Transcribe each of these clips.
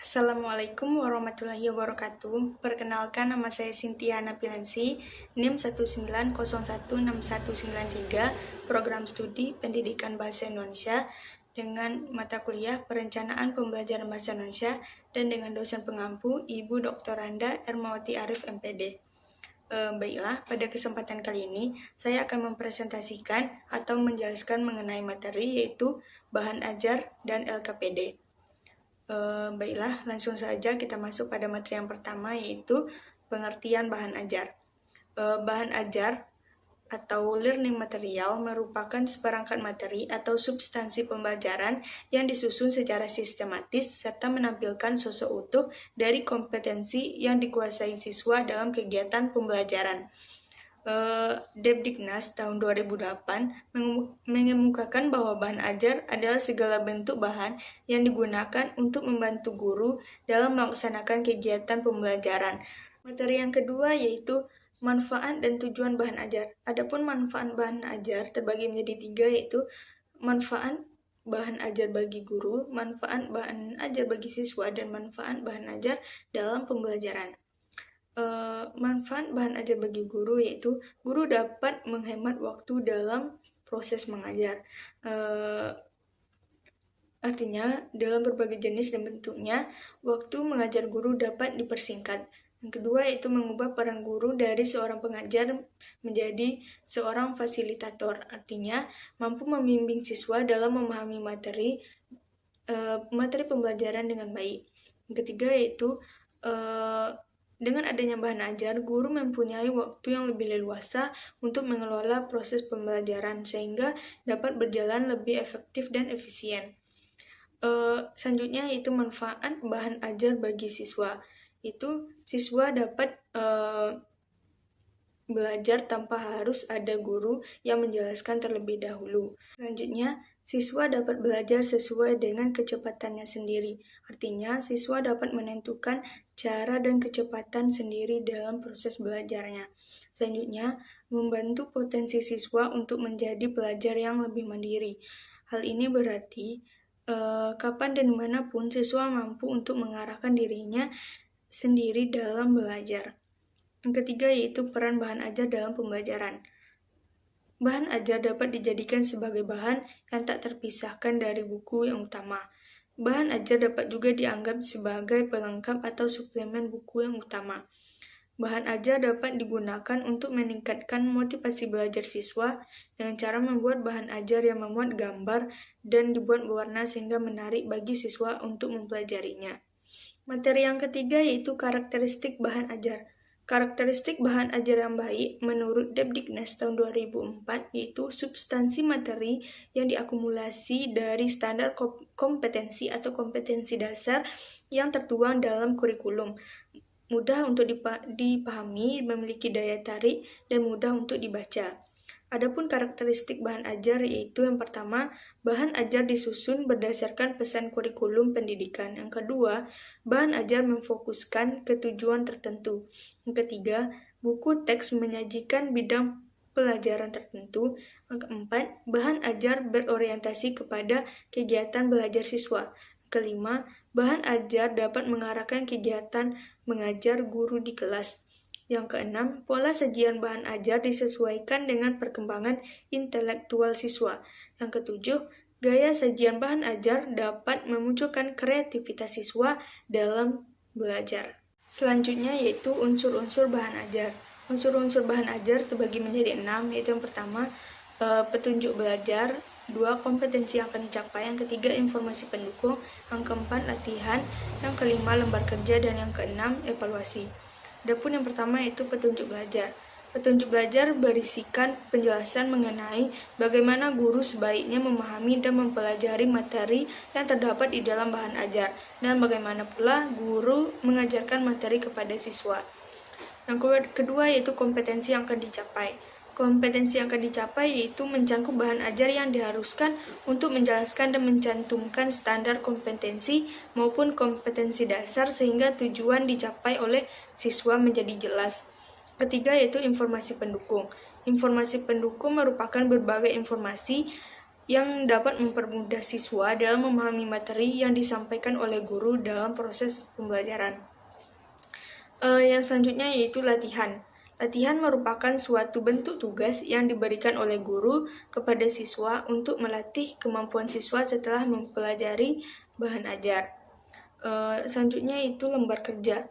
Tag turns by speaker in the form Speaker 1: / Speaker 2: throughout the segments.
Speaker 1: Assalamualaikum warahmatullahi wabarakatuh. Perkenalkan, nama saya Cynthia Napilansi, NIM 190169193, Program Studi Pendidikan Bahasa Indonesia dengan mata kuliah Perencanaan Pembelajaran Bahasa Indonesia dan dengan dosen pengampu Ibu Dr. Randa Ermawati Arif MPD. Baiklah, pada kesempatan kali ini saya akan mempresentasikan atau menjelaskan mengenai materi yaitu bahan ajar dan LKPD. Baiklah, langsung saja kita masuk pada materi yang pertama yaitu pengertian bahan ajar. Bahan ajar atau learning material merupakan seperangkat materi atau substansi pembelajaran yang disusun secara sistematis serta menampilkan sosok utuh dari kompetensi yang dikuasai siswa dalam kegiatan pembelajaran. Depdiknas tahun 2008 mengemukakan bahwa bahan ajar adalah segala bentuk bahan yang digunakan untuk membantu guru dalam melaksanakan kegiatan pembelajaran. Materi yang kedua yaitu manfaat dan tujuan bahan ajar. Adapun manfaat bahan ajar terbagi menjadi 3 yaitu manfaat bahan ajar bagi guru, manfaat bahan ajar bagi siswa, dan manfaat bahan ajar dalam pembelajaran. Manfaat bahan ajar bagi guru yaitu guru dapat menghemat waktu dalam proses mengajar. Artinya, dalam berbagai jenis dan bentuknya, waktu mengajar guru dapat dipersingkat. Yang kedua yaitu mengubah peran guru dari seorang pengajar menjadi seorang fasilitator. Artinya, mampu membimbing siswa dalam memahami materi pembelajaran dengan baik. Yang ketiga yaitu dengan adanya bahan ajar, guru mempunyai waktu yang lebih leluasa untuk mengelola proses pembelajaran sehingga dapat berjalan lebih efektif dan efisien. Selanjutnya yaitu manfaat bahan ajar bagi siswa. Itu siswa dapat belajar tanpa harus ada guru yang menjelaskan terlebih dahulu. Selanjutnya, siswa dapat belajar sesuai dengan kecepatannya sendiri. Artinya, siswa dapat menentukan cara dan kecepatan sendiri dalam proses belajarnya. Selanjutnya, membantu potensi siswa untuk menjadi pelajar yang lebih mandiri. Hal ini berarti kapan dan dimanapun siswa mampu untuk mengarahkan dirinya sendiri dalam belajar. Yang ketiga yaitu peran bahan ajar dalam pembelajaran. Bahan ajar dapat dijadikan sebagai bahan yang tak terpisahkan dari buku yang utama. Bahan ajar dapat juga dianggap sebagai pelengkap atau suplemen buku yang utama. Bahan ajar dapat digunakan untuk meningkatkan motivasi belajar siswa dengan cara membuat bahan ajar yang memuat gambar dan dibuat berwarna sehingga menarik bagi siswa untuk mempelajarinya. Materi yang ketiga yaitu karakteristik bahan ajar. Karakteristik bahan ajar yang baik menurut Depdiknas tahun 2004 yaitu substansi materi yang diakumulasi dari standar kompetensi atau kompetensi dasar yang tertuang dalam kurikulum, mudah untuk dipahami, memiliki daya tarik, dan mudah untuk dibaca. Adapun karakteristik bahan ajar yaitu yang pertama, bahan ajar disusun berdasarkan pesan kurikulum pendidikan. Yang kedua, bahan ajar memfokuskan ke tujuan tertentu. Yang ketiga, buku teks menyajikan bidang pelajaran tertentu. Yang keempat, bahan ajar berorientasi kepada kegiatan belajar siswa. Yang kelima, bahan ajar dapat mengarahkan kegiatan mengajar guru di kelas. Yang keenam, pola sajian bahan ajar disesuaikan dengan perkembangan intelektual siswa. Yang ketujuh, gaya sajian bahan ajar dapat memunculkan kreativitas siswa dalam belajar. Selanjutnya yaitu unsur-unsur bahan ajar. Unsur-unsur bahan ajar terbagi menjadi 6, yaitu yang pertama, petunjuk belajar, 2. Kompetensi yang akan dicapai, yang ketiga informasi pendukung, yang keempat latihan, yang kelima lembar kerja, dan yang keenam evaluasi. Adapun yang pertama yaitu petunjuk belajar. Petunjuk belajar berisikan penjelasan mengenai bagaimana guru sebaiknya memahami dan mempelajari materi yang terdapat di dalam bahan ajar, dan bagaimana pula guru mengajarkan materi kepada siswa. Yang kedua yaitu kompetensi yang akan dicapai. Kompetensi yang akan dicapai yaitu mencangkup bahan ajar yang diharuskan untuk menjelaskan dan mencantumkan standar kompetensi maupun kompetensi dasar sehingga tujuan dicapai oleh siswa menjadi jelas. Ketiga yaitu informasi pendukung. Informasi pendukung merupakan berbagai informasi yang dapat mempermudah siswa dalam memahami materi yang disampaikan oleh guru dalam proses pembelajaran. Yang selanjutnya yaitu latihan. Latihan merupakan suatu bentuk tugas yang diberikan oleh guru kepada siswa untuk melatih kemampuan siswa setelah mempelajari bahan ajar. Selanjutnya itu lembar kerja.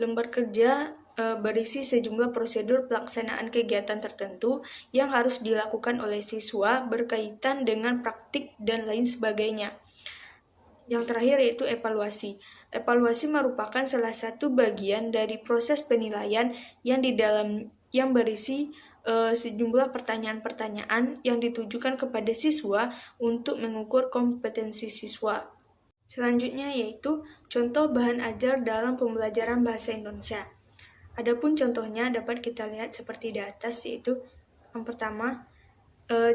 Speaker 1: Lembar kerja berisi sejumlah prosedur pelaksanaan kegiatan tertentu yang harus dilakukan oleh siswa berkaitan dengan praktik dan lain sebagainya. Yang terakhir yaitu evaluasi. Evaluasi merupakan salah satu bagian dari proses penilaian yang berisi sejumlah pertanyaan-pertanyaan yang ditujukan kepada siswa untuk mengukur kompetensi siswa. Selanjutnya yaitu contoh bahan ajar dalam pembelajaran bahasa Indonesia. Adapun contohnya dapat kita lihat seperti di atas, yaitu yang pertama,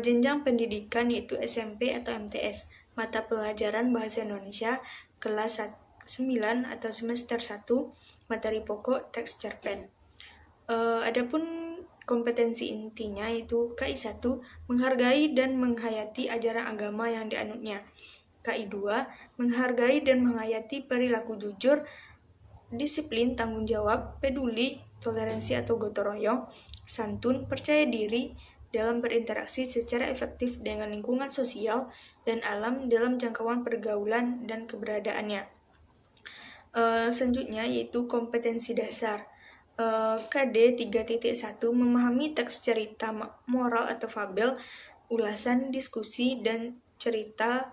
Speaker 1: jenjang pendidikan yaitu SMP atau MTS, mata pelajaran bahasa Indonesia kelas 9 atau semester 1, materi pokok teks cerpen. Adapun kompetensi intinya yaitu KI 1, menghargai dan menghayati ajaran agama yang dianutnya. KI 2, menghargai dan menghayati perilaku jujur, disiplin, tanggung jawab, peduli, toleransi atau gotong royong, santun, percaya diri dalam berinteraksi secara efektif dengan lingkungan sosial dan alam dalam jangkauan pergaulan dan keberadaannya. Selanjutnya yaitu kompetensi dasar. KD 3.1, memahami teks cerita moral atau fabel, ulasan, diskusi, dan cerita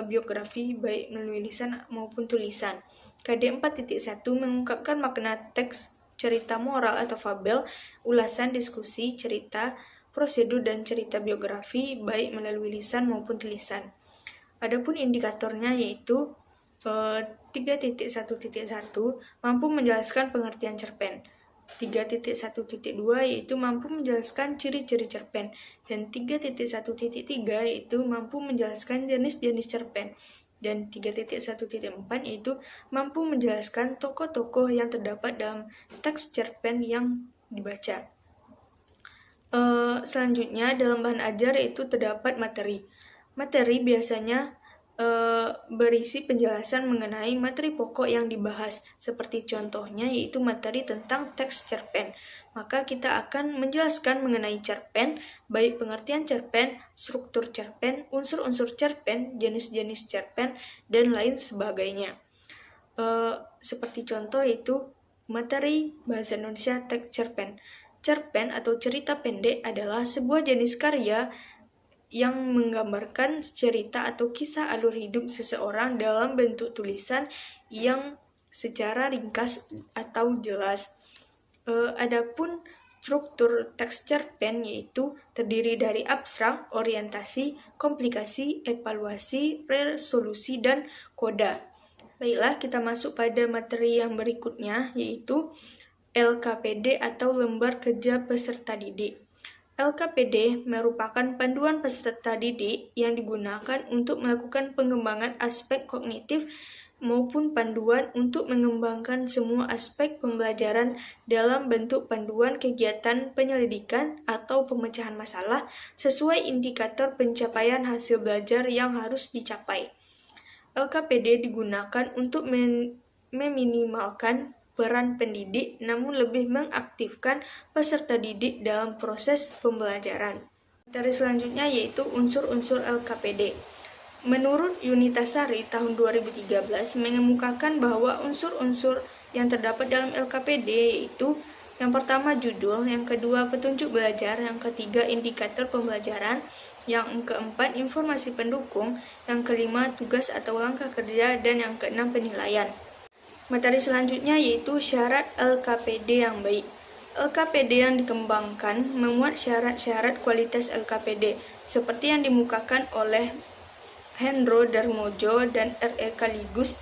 Speaker 1: biografi baik melalui lisan maupun tulisan. KD 4.1, mengungkapkan makna teks cerita moral atau fabel, ulasan, diskusi, cerita, prosedur, dan cerita biografi baik melalui lisan maupun tulisan. Adapun indikatornya yaitu 3.1.1, mampu menjelaskan pengertian cerpen. 3.1.2 yaitu mampu menjelaskan ciri-ciri cerpen. Dan 3.1.3 yaitu mampu menjelaskan jenis-jenis cerpen. Dan 3.1.4 yaitu mampu menjelaskan tokoh-tokoh yang terdapat dalam teks cerpen yang dibaca. Selanjutnya dalam bahan ajar yaitu terdapat materi. Materi biasanya berisi penjelasan mengenai materi pokok yang dibahas, seperti contohnya yaitu materi tentang teks cerpen. Maka kita akan menjelaskan mengenai cerpen, baik pengertian cerpen, struktur cerpen, unsur-unsur cerpen, jenis-jenis cerpen, dan lain sebagainya. Seperti contoh yaitu materi bahasa Indonesia teks cerpen. Cerpen atau cerita pendek adalah sebuah jenis karya yang menggambarkan cerita atau kisah alur hidup seseorang dalam bentuk tulisan yang secara ringkas atau jelas. Adapun struktur teks cerpen yaitu terdiri dari abstrak, orientasi, komplikasi, evaluasi, resolusi, dan koda. Baiklah, kita masuk pada materi yang berikutnya yaitu LKPD atau lembar kerja peserta didik. LKPD merupakan panduan peserta didik yang digunakan untuk melakukan pengembangan aspek kognitif maupun panduan untuk mengembangkan semua aspek pembelajaran dalam bentuk panduan kegiatan penyelidikan atau pemecahan masalah sesuai indikator pencapaian hasil belajar yang harus dicapai. LKPD digunakan untuk meminimalkan peran pendidik namun lebih mengaktifkan peserta didik dalam proses pembelajaran. Materi selanjutnya yaitu unsur-unsur LKPD. Menurut Yunitasari tahun 2013 mengemukakan bahwa unsur-unsur yang terdapat dalam LKPD yaitu yang pertama judul, yang kedua petunjuk belajar, yang ketiga indikator pembelajaran, yang keempat informasi pendukung, yang kelima tugas atau langkah kerja, dan yang keenam penilaian. Materi selanjutnya yaitu syarat LKPD yang baik. LKPD yang dikembangkan memuat syarat-syarat kualitas LKPD seperti yang dimukakan oleh Hendro Darmojo dan R.E. Kaligus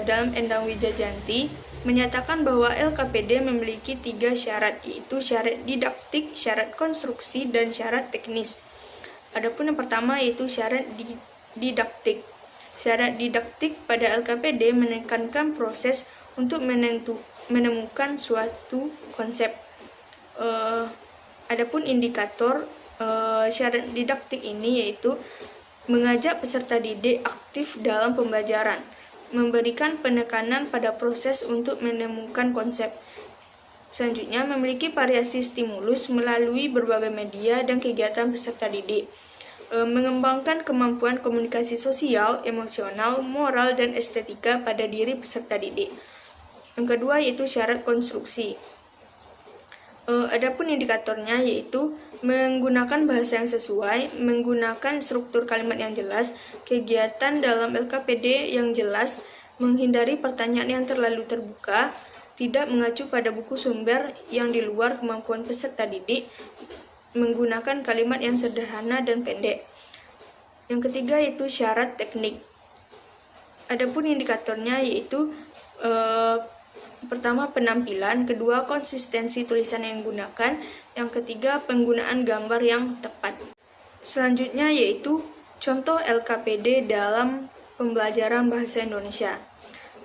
Speaker 1: dalam Endang Wijajanti menyatakan bahwa LKPD memiliki 3 syarat, yaitu syarat didaktik, syarat konstruksi, dan syarat teknis. Adapun yang pertama yaitu syarat didaktik. Syarat didaktik pada LKPD menekankan proses untuk menemukan suatu konsep. Adapun indikator Syarat didaktik ini yaitu mengajak peserta didik aktif dalam pembelajaran, memberikan penekanan pada proses untuk menemukan konsep. Selanjutnya, memiliki variasi stimulus melalui berbagai media dan kegiatan peserta didik. Mengembangkan kemampuan komunikasi sosial, emosional, moral, dan estetika pada diri peserta didik. Yang kedua yaitu syarat konstruksi. Adapun indikatornya yaitu menggunakan bahasa yang sesuai, menggunakan struktur kalimat yang jelas, kegiatan dalam LKPD yang jelas, menghindari pertanyaan yang terlalu terbuka, tidak mengacu pada buku sumber yang di luar kemampuan peserta didik, menggunakan kalimat yang sederhana dan pendek. Yang ketiga yaitu syarat teknik. Adapun indikatornya yaitu pertama penampilan, kedua konsistensi tulisan yang digunakan, yang ketiga penggunaan gambar yang tepat. Selanjutnya yaitu contoh LKPD dalam pembelajaran bahasa Indonesia.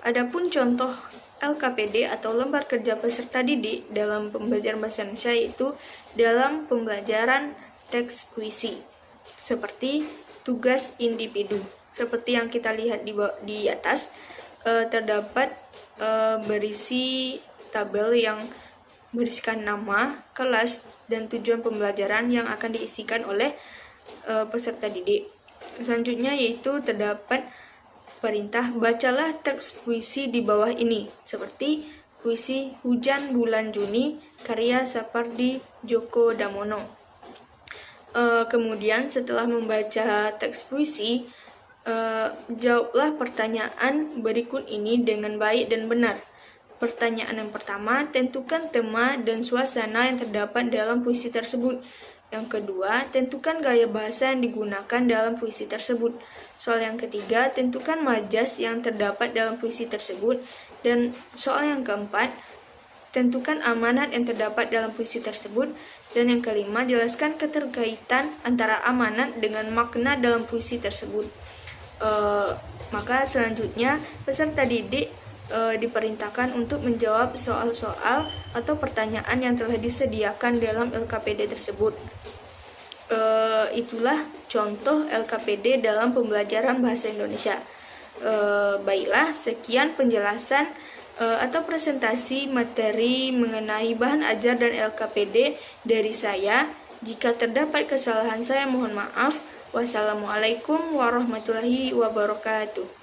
Speaker 1: Adapun contoh LKPD atau lembar kerja peserta didik dalam pembelajaran bahasa Indonesia yaitu dalam pembelajaran teks puisi, seperti tugas individu. Seperti yang kita lihat di atas, terdapat berisi tabel yang berisikan nama, kelas, dan tujuan pembelajaran yang akan diisikan oleh peserta didik. Selanjutnya yaitu terdapat perintah bacalah teks puisi di bawah ini, seperti puisi Hujan Bulan Juni karya Sapardi Djoko Damono. Kemudian setelah membaca teks puisi, jawablah pertanyaan berikut ini dengan baik dan benar. Pertanyaan yang pertama, tentukan tema dan suasana yang terdapat dalam puisi tersebut. Yang kedua, tentukan gaya bahasa yang digunakan dalam puisi tersebut. Soal yang ketiga, tentukan majas yang terdapat dalam puisi tersebut. Dan soal yang keempat, tentukan amanat yang terdapat dalam puisi tersebut. Dan yang kelima, jelaskan keterkaitan antara amanat dengan makna dalam puisi tersebut. Maka selanjutnya peserta didik diperintahkan untuk menjawab soal-soal atau pertanyaan yang telah disediakan dalam LKPD tersebut. Itulah contoh LKPD dalam pembelajaran bahasa Indonesia. Baiklah, sekian penjelasan atau presentasi materi mengenai bahan ajar dan LKPD dari saya. Jika terdapat kesalahan saya mohon maaf. Wassalamualaikum warahmatullahi wabarakatuh.